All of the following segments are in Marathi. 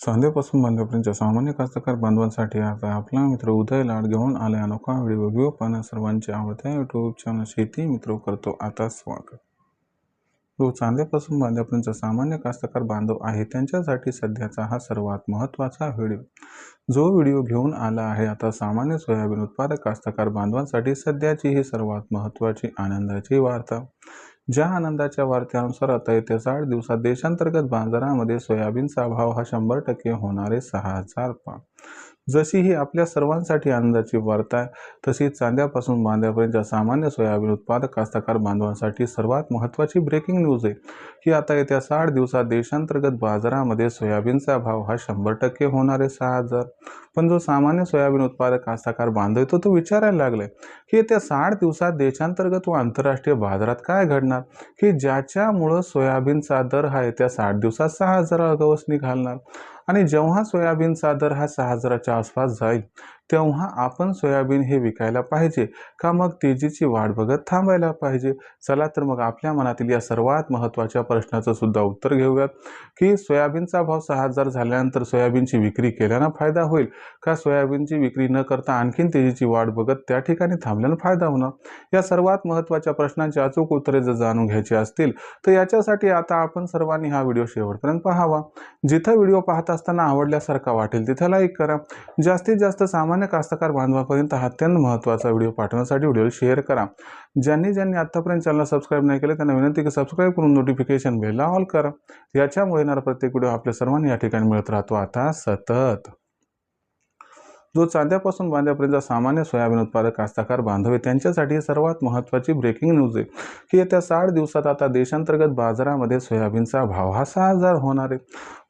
चांदेपासून बांधेपर्यंतच्या सामान्य कास्तकार बांधवांसाठी आता आपला मित्र उदय लाड घेऊन आले अनोखा व्हिडिओ पाहणं सर्वांचे आवडत्या यूट्यूब चॅनल शेती मित्र करतो आता स्वागत. जो चांदेपासून बांधेपर्यंतचा सामान्य कास्तकार बांधव आहे त्यांच्यासाठी सध्याचा हा सर्वात महत्त्वाचा व्हिडिओ. जो व्हिडिओ घेऊन आला आहे आता सामान्य सोयाबीन उत्पादक कास्तकार बांधवांसाठी सध्याची ही सर्वात महत्त्वाची आनंदाची वार्ता. ज्या आनंदाच्या वार्त्यानुसार आता येत्या 60 दिवसात देशांतर्गत बाजारामध्ये सोयाबीनचा भाव हा 100% होणारे 6,000 पार. जशी ही आपल्या सर्वांसाठी आनंदाची वार्ता आहे तशीच चांद्यापासून बांध्यापर्यंतच्या सामान्य सोयाबीन उत्पादक कास्तकार बांधवांसाठी सर्वात महत्त्वाची ब्रेकिंग न्यूज आहे की आता येत्या 60 दिवसात देशांतर्गत बाजारामध्ये सोयाबीनचा भाव हा 100% होणारे 6,000. पण जो सामान्य सोयाबीन उत्पादक कास्तकार बांधव येतो तो विचारायला लागलाय की येत्या 60 दिवसात देशांतर्गत व आंतरराष्ट्रीय बाजारात काय घडणार की ज्याच्यामुळं सोयाबीनचा दर हा येत्या 60 दिवसात 6,000 गवसणी घालणार. आणि जेव्हा सोयाबीनचा दर हा 6,000च्या आसपास जाईल तेव्हा आपण सोयाबीन हे विकायला पाहिजे का मग तेजीची वाट बघत थांबायला पाहिजे. चला तर मग आपल्या मनातील या सर्वात महत्त्वाच्या प्रश्नाचं सुद्धा उत्तर घेऊयात की सोयाबीनचा भाव 6,000 झाल्यानंतर सोयाबीनची विक्री केल्यानं फायदा होईल का सोयाबीनची विक्री न करता आणखीन तेजीची वाट बघत त्या ठिकाणी थांबल्यानं फायदा होणार. या सर्वात महत्त्वाच्या प्रश्नांची अचूक उत्तरे जर जाणून घ्यायची असतील तर याच्यासाठी आता आपण सर्वांनी हा व्हिडिओ शेवटपर्यंत पाहावा. जिथं व्हिडिओ पाहत असताना आवडल्यासारखा वाटेल तिथे लाईक करा. जास्तीत जास्त सामान्य कास्तकार बांधवापर्यंत हा अत्यंत महत्त्वाचा व्हिडिओ पाठवण्यासाठी व्हिडिओ शेअर करा. ज्यांनी आतापर्यंत चॅनल सबस्क्राईब नाही केले त्यांना विनंती की सबस्क्राईब करून नोटिफिकेशन बेलला ऑल करा. याच्यामुळे येणारा प्रत्येक व्हिडिओ आपल्या सर्वांनी या ठिकाणी मिळत राहतो आता सतत. जो चांद्यापासून बांध्यापर्यंत सामान्य सोयाबीन उत्पादक कास्तकार बांधव आहे त्यांच्यासाठी सर्वात महत्त्वाची ब्रेकिंग न्यूज आहे की येत्या 60 दिवसात आता देशांतर्गत बाजारामध्ये सोयाबीनचा भाव हा 6,000 होणार आहे.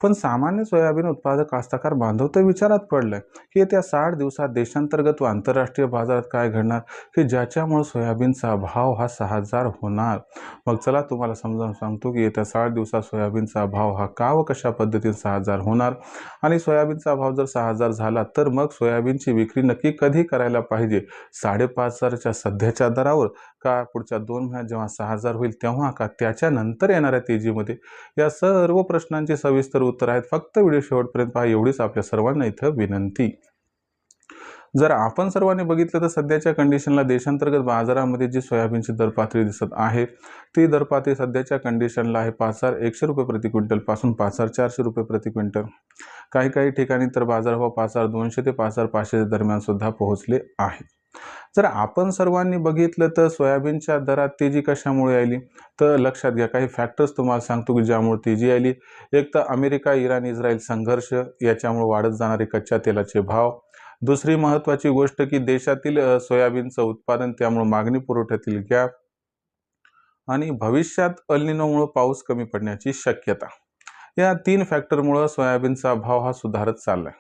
पण सामान्य सोयाबीन उत्पादक कास्तकार बांधव तर विचारात पडलाय की येत्या 60 दिवसात देशांतर्गत व आंतरराष्ट्रीय बाजारात काय घडणार की ज्याच्यामुळे सोयाबीनचा भाव हा 6,000 होणार. मग चला तुम्हाला समजावून सांगतो की येत्या 60 दिवसात सोयाबीनचा भाव हा का व कशा पद्धतीने 6,000 होणार आणि सोयाबीनचा भाव जर 6,000 झाला तर मग सोयाबीनची विक्री नक्की कधी करायला पाहिजे. 5,500च्या सध्याच्या दरावर का पुढच्या 2 महिन्यात जेव्हा 6,000 होईल तेव्हा का त्याच्यानंतर येणाऱ्या तेजीमध्ये. या सर्व प्रश्नांची सविस्तर उत्तर आहेत. फक्त व्हिडिओ शेवटपर्यंत पहा एवढीच आपल्या सर्वांना इथं विनंती. जर आपण सर्वांनी बघितलं तर सध्याच्या कंडिशनला देशांतर्गत बाजारामध्ये जी सोयाबीनची दर पातळी दिसत आहे ती दर पातळी सध्याच्या कंडिशनला आहे 5,100 रुपये प्रति क्विंटल पासून 5,400 रुपये प्रति क्विंटल. काही ठिकाणी तर बाजारभाव 5,200 ते 5,500 दरम्यान सुद्धा पोहोचले आहे. जर आपण सर्वांनी बघितलं तर सोयाबीनच्या दरात तेजी कशामुळे आली तर लक्षात घ्या काही फॅक्टर्स तुम्हाला सांगतो की ज्यामुळे तेजी आली. एक तर अमेरिका इराण इस्रायल संघर्ष याच्यामुळे वाढत जाणारे कच्च्या तेलाचे भाव. दुसरी महत्त्वाची गोष्ट की देशातील सोयाबीनचं उत्पादन त्यामुळे मागणी पुरवठ्यातील गॅप आणि भविष्यात अल निनोमुळे पाऊस कमी पडण्याची शक्यता. या 3 फॅक्टरमुळे सोयाबीनचा भाव हा सुधारत चाललाय.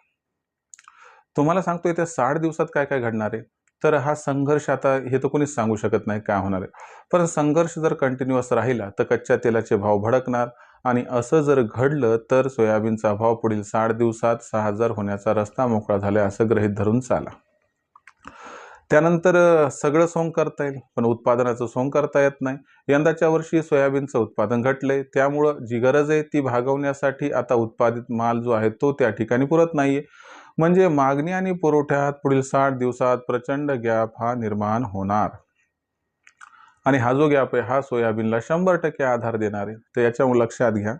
तुम्हाला सांगतो येत्या 60 दिवसात काय काय घडणार आहे तर हा संघर्ष आता हे तर कोणीच सांगू शकत नाही काय होणार आहे. पण संघर्ष जर कंटिन्युअस राहिला तर कच्च्या तेलाचे भाव भडकणार आणि असं जर घडलं तर सोयाबीनचा भाव पुढील 60 दिवसात 6,000 होण्याचा रस्ता मोकळा झाला असं गृहीत धरून चाला. त्यानंतर सगळं सोंग करता येईल पण उत्पादनाचं सोंग करता येत नाही. यंदाच्या वर्षी सोयाबीनचं उत्पादन घटलंय त्यामुळं जी गरज आहे ती भागवण्यासाठी आता उत्पादित माल जो आहे तो त्या ठिकाणी पुरत नाहीये. म्हणजे मागणी आणि पुरवठ्यात पुढील 60 दिवसात प्रचंड गॅप हा निर्माण होणार आणि हा जो गॅप आहे हा सोयाबीनला 100% आधार देणार आहे. तर याच्यामुळे लक्षात घ्या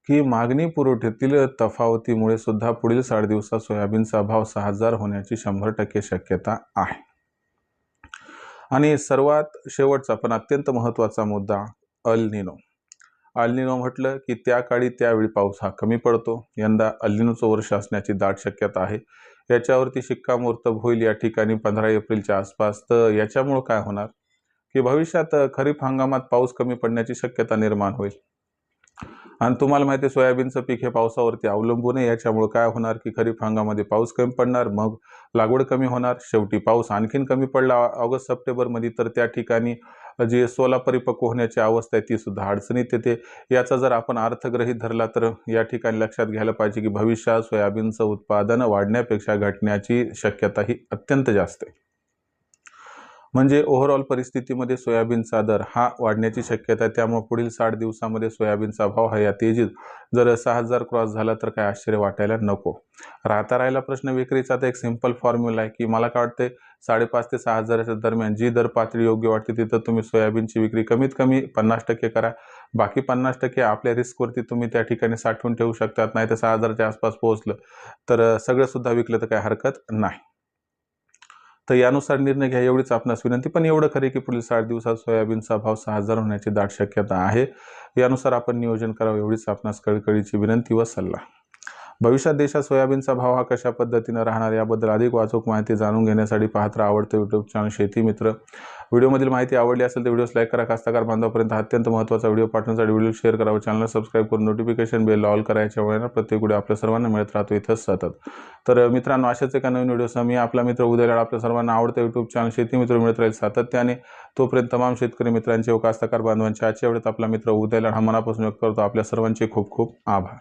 की मागणी पुरवठ्यातील तफावतीमुळे सुद्धा पुढील 60 दिवसात सोयाबीनचा भाव 6,000 होण्याची 100% शक्यता आहे. आणि सर्वात शेवटचा पण अत्यंत महत्त्वाचा मुद्दा अल निनो. अल निनो म्हटलं की त्या काळी त्यावेळी पाऊस हा कमी पडतो. यंदा अल निनोचं वर्ष असण्याची दाट शक्यता आहे. याच्यावरती शिक्कामोर्तब होईल या ठिकाणी 15 एप्रिलच्या आसपास. तर याच्यामुळं काय होणार की भविष्यात खरीप हंगामात पाऊस कमी पडण्याची शक्यता निर्माण होईल. आणि तुम्हाला माहिती आहे सोयाबीनचं पीक हे पावसावरती अवलंबून आहे. याच्यामुळे काय होणार की खरीप हंगामामध्ये पाऊस कमी पडणार मग लागवड कमी होणार. शेवटी पाऊस आणखीन कमी पडला ऑगस्ट सप्टेंबरमध्ये तर त्या ठिकाणी जी सोला परिपक्व होण्याची अवस्था आहे ती सुद्धा अडचणीत येते. याचा जर आपण अर्थ गृहीत धरला तर या ठिकाणी लक्षात घ्यायला पाहिजे की भविष्यात सोयाबीनचं उत्पादन वाढण्यापेक्षा घटण्याची शक्यता ही अत्यंत जास्त आहे. म्हणजे ओव्हरऑल परिस्थितीमध्ये सोयाबीनचा दर हा वाढण्याची शक्यता आहे. त्यामुळे पुढील 60 दिवसामध्ये सोयाबीनचा भाव हा या तेजीत जर 6,000 क्रॉस झाला तर काय आश्चर्य वाटायला नको. राहिला प्रश्न विक्रीचा, तर एक सिंपल फॉर्म्युला आहे की मला काय वाटते 5,500 ते 6,000च्या दरम्यान जी दर पातळी योग्य वाटते तिथं तुम्ही सोयाबीनची विक्री कमीत कमी 50% करा. बाकी 50% आपल्या रिस्कवरती तुम्ही त्या ठिकाणी साठवून ठेवू शकतात. नाही तर 6,000च्या आसपास पोहोचलं तर सगळं सुद्धा विकलं तर काही हरकत नाही. तर यानुसार निर्णय घ्या एवढीच आपणास विनंती. पण एवढं खरे की पुढील 60 दिवसात सोयाबीनचा भाव 6,000 होण्याची दाट शक्यता आहे. यानुसार आपण नियोजन करावं एवढीच आपणास कळकळीची विनंती व सल्ला. भविष्यात देशात सोयाबीनचा भाव हा कशा पद्धतीने राहणार याबद्दल अधिक वाचूक माहिती जाणून घेण्यासाठी पाहत राहा आवडतं यूट्यूब चॅनल शेती मित्र. व्हिडिओमधील माहिती आवडली असेल तर व्हिडिओस लाईक करा. कास्तकार बांधवापर्यंत हा अत्यंत महत्त्वाचा व्हिडिओ पाठवण्यासाठी व्हिडिओ शेअर करावा. चॅनल सबस्क्राईब करून नोटिफिकेशन बेल ऑल करायच्या वेळेला प्रत्येक व्हिडिओ आपल्या सर्वांना मिळत राहतो इथंच सतत. तर मित्रांनो, अशाच एका नवीन व्हिडिओसह मी आपला मित्र उदय लाड आपल्या सर्वांना आवडतं यूट्यूब चॅनल शेती मित्र मिळत राहील सातत्याने. तोपर्यंत तमाम शेतकरी मित्रांचे व कास्तकार बांधवांचे आजच्या वेळेत आपला मित्र उदय लाड हा मनापासून व्यक्त करतो. आपल्या सर्वांचे खूप खूप आभार.